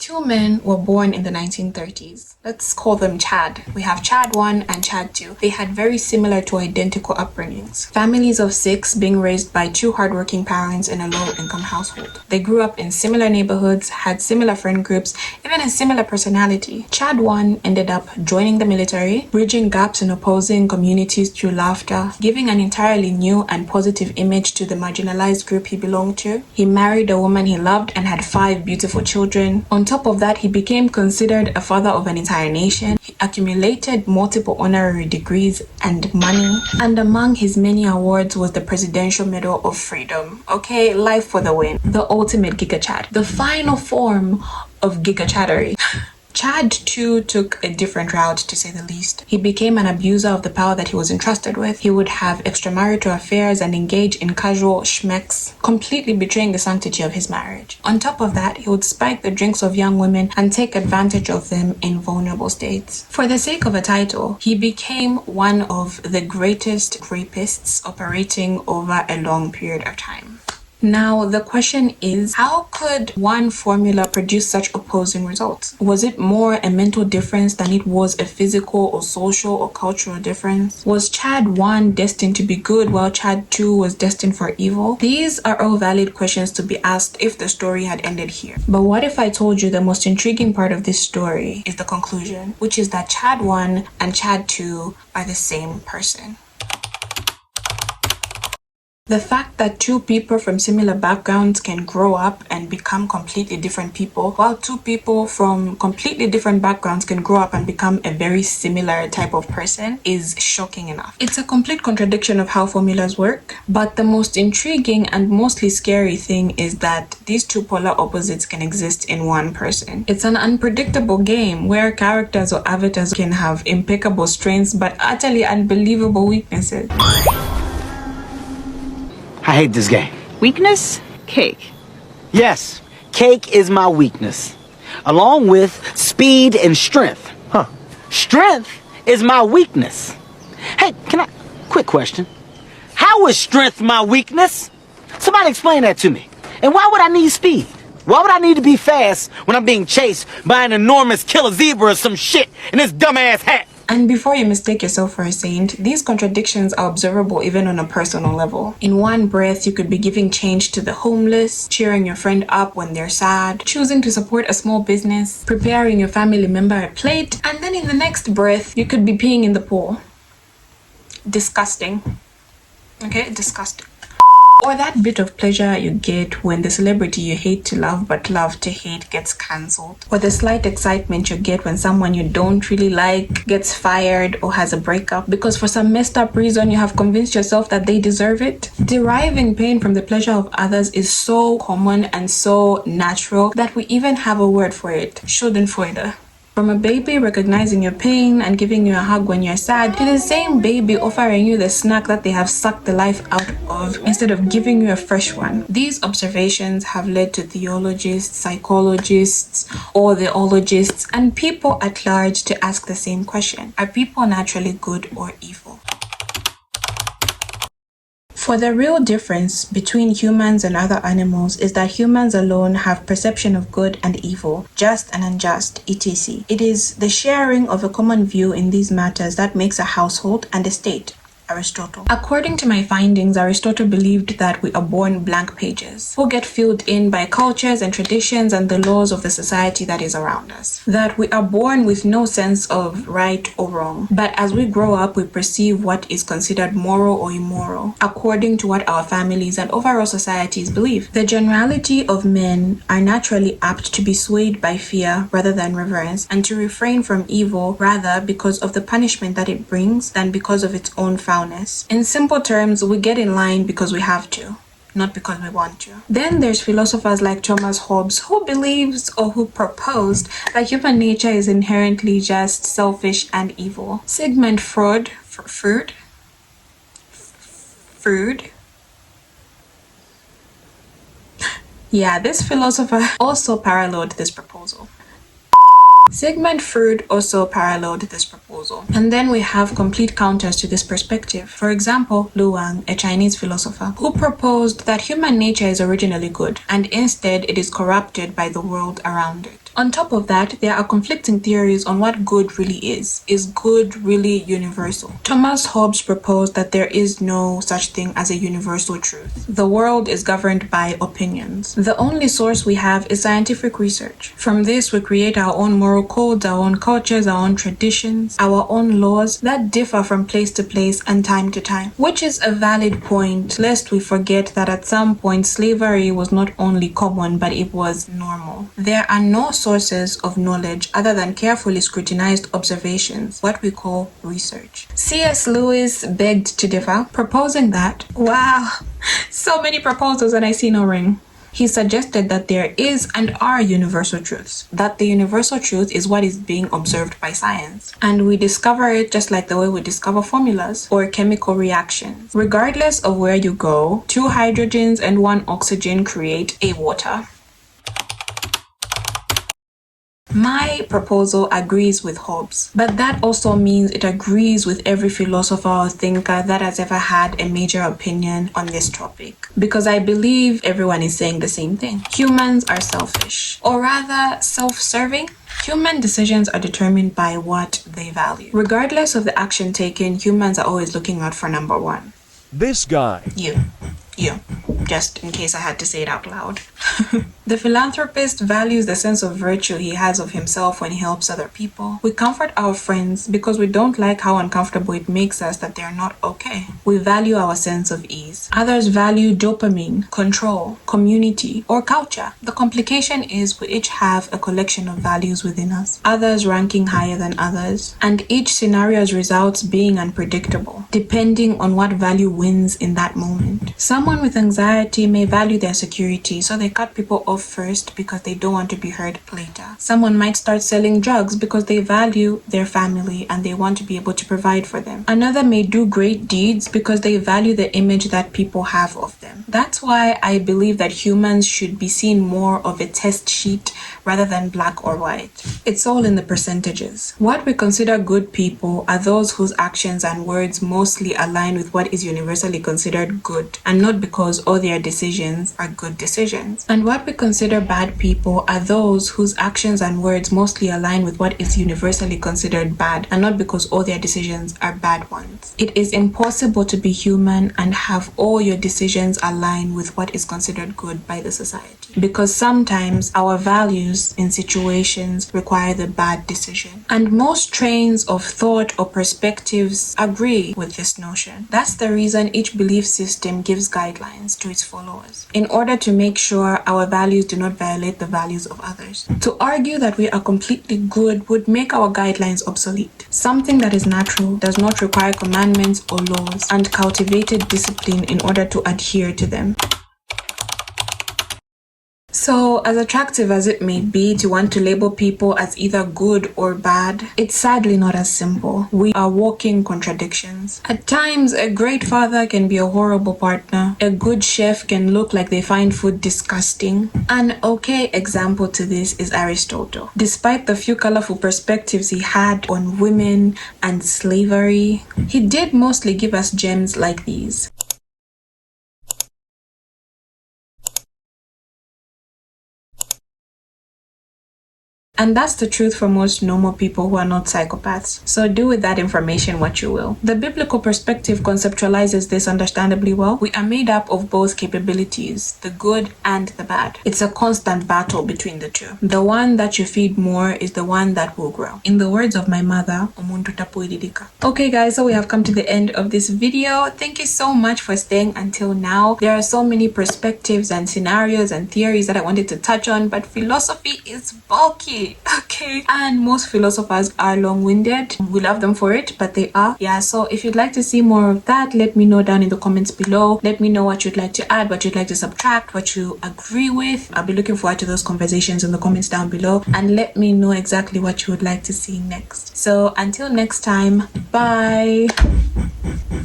Two men were born in the 1930s. Let's call them Chad. We have Chad 1 and Chad 2. They had very similar to identical upbringings. Families of 6 being raised by 2 hardworking parents in a low-income household. They grew up in similar neighborhoods, had similar friend groups, even a similar personality. Chad 1 ended up joining the military, bridging gaps in opposing communities through laughter, giving an entirely new and positive image to the marginalized group he belonged to. He married a woman he loved and had 5 beautiful children. On top of that, he became considered a father of an entire nation. He accumulated multiple honorary degrees and money, and among his many awards was the Presidential Medal of Freedom. Okay, life for the win. The ultimate Giga Chad. The final form of Giga Chattery. Chad too took a different route, to say the least. He became an abuser of the power that he was entrusted with. He would have extramarital affairs and engage in casual schmecks, completely betraying the sanctity of his marriage. On top of that, he would spike the drinks of young women and take advantage of them in vulnerable states. For the sake of a title, he became one of the greatest rapists operating over a long period of time. Now, the question is, how could one formula produce such opposing results? Was it more a mental difference than it was a physical or social or cultural difference? Was Chad 1 destined to be good while Chad 2 was destined for evil? These are all valid questions to be asked if the story had ended here. But what if I told you the most intriguing part of this story is the conclusion, which is that Chad 1 and Chad 2 are the same person? The fact that 2 people from similar backgrounds can grow up and become completely different people, while 2 people from completely different backgrounds can grow up and become a very similar type of person, is shocking enough. It's a complete contradiction of how formulas work, but the most intriguing and mostly scary thing is that these 2 polar opposites can exist in one person. It's an unpredictable game where characters or avatars can have impeccable strengths but utterly unbelievable weaknesses. I hate this game. Weakness? Cake. Yes, cake is my weakness, along with speed and strength. Strength is my weakness. Hey, quick question. How is strength my weakness? Somebody explain that to me. And why would I need speed? Why would I need to be fast when I'm being chased by an enormous killer zebra or some shit in this dumbass hat? And before you mistake yourself for a saint, these contradictions are observable even on a personal level. In one breath, you could be giving change to the homeless, cheering your friend up when they're sad, choosing to support a small business, preparing your family member a plate, and then in the next breath, you could be peeing in the pool. Disgusting. Okay, disgusting. Or that bit of pleasure you get when the celebrity you hate to love but love to hate gets cancelled. Or the slight excitement you get when someone you don't really like gets fired or has a breakup because for some messed up reason you have convinced yourself that they deserve it. Deriving pain from the pleasure of others is so common and so natural that we even have a word for it. Schadenfreude. From a baby recognizing your pain and giving you a hug when you're sad, to the same baby offering you the snack that they have sucked the life out of instead of giving you a fresh one. These observations have led to theologists, psychologists, authologists, and people at large to ask the same question. Are people naturally good or evil? For the real difference between humans and other animals is that humans alone have perception of good and evil, just and unjust, etc. It is the sharing of a common view in these matters that makes a household and a state. Aristotle. According to my findings, Aristotle believed that we are born blank pages who get filled in by cultures and traditions and the laws of the society that is around us. That we are born with no sense of right or wrong, but as we grow up, we perceive what is considered moral or immoral, according to what our families and overall societies believe. The generality of men are naturally apt to be swayed by fear rather than reverence, and to refrain from evil rather because of the punishment that it brings than because of its own foundation. In simple terms, we get in line because we have to, not because we want to. Then there's philosophers like Thomas Hobbes, who believes or who proposed that human nature is inherently just selfish and evil. Sigmund Freud. Yeah, this philosopher also paralleled this proposal. Sigmund Freud also paralleled this proposal. And then we have complete counters to this perspective. For example, Lu Wang, a Chinese philosopher, who proposed that human nature is originally good, and instead it is corrupted by the world around it. On top of that, there are conflicting theories on what good really is. Is good really universal? Thomas Hobbes proposed that there is no such thing as a universal truth. The world is governed by opinions. The only source we have is scientific research. From this, we create our own moral codes, our own cultures, our own traditions, our own laws that differ from place to place and time to time. Which is a valid point, lest we forget that at some point slavery was not only common, but it was normal. There are no sources of knowledge other than carefully scrutinized observations, what we call research. C.S. Lewis begged to differ, proposing that, wow, so many proposals and I see no ring. He suggested that there is and are universal truths, that the universal truth is what is being observed by science, and we discover it just like the way we discover formulas or chemical reactions. Regardless of where you go, 2 hydrogens and 1 oxygen create a water. My proposal agrees with Hobbes, but that also means it agrees with every philosopher or thinker that has ever had a major opinion on this topic, because I believe everyone is saying the same thing. Humans are selfish, or rather self-serving. Human decisions are determined by what they value. Regardless of the action taken, humans are always looking out for number 1. This guy. You. Just in case I had to say it out loud. The philanthropist values the sense of virtue he has of himself when he helps other people. We comfort our friends because we don't like how uncomfortable it makes us that they're not okay. We value our sense of ease. Others value dopamine, control, community, or culture. The complication is we each have a collection of values within us, others ranking higher than others, and each scenario's results being unpredictable, depending on what value wins in that moment. Someone with anxiety may value their security, so they cut people off first because they don't want to be hurt later. Someone might start selling drugs because they value their family and they want to be able to provide for them. Another may do great deeds because they value the image that people have of them. That's why I believe that humans should be seen more of a test sheet rather than black or white. It's all in the percentages. What we consider good people are those whose actions and words mostly align with what is universally considered good, and not because all their decisions are good decisions. And what we consider bad people are those whose actions and words mostly align with what is universally considered bad, and not because all their decisions are bad ones. It is impossible to be human and have all your decisions align with what is considered good by the society, because sometimes our values in situations require the bad decision. And most trains of thought or perspectives agree with this notion. That's the reason each belief system gives guidelines to its followers, in order to make sure our values do not violate the values of others. To argue that we are completely good would make our guidelines obsolete. Something that is natural does not require commandments or laws, and cultivated discipline in order to adhere to them. So, as attractive as it may be to want to label people as either good or bad, it's sadly not as simple. We are walking contradictions. At times, a great father can be a horrible partner. A good chef can look like they find food disgusting. An okay example to this is Aristotle. Despite the few colorful perspectives he had on women and slavery, he did mostly give us gems like these. And that's the truth for most normal people who are not psychopaths. So do with that information what you will. The biblical perspective conceptualizes this understandably well. We are made up of both capabilities, the good and the bad. It's a constant battle between the two. The one that you feed more is the one that will grow. In the words of my mother, "Omuntu tapuididika." Okay guys, so we have come to the end of this video. Thank you so much for staying until now. There are so many perspectives and scenarios and theories that I wanted to touch on, but philosophy is bulky. Okay, and most philosophers are long-winded. We love them for it, but they are. Yeah, so if you'd like to see more of that, let me know down in the comments below. Let me know what you'd like to add, what you'd like to subtract, what you agree with. I'll be looking forward to those conversations in the comments down below, and let me know exactly what you would like to see next. So until next time, bye.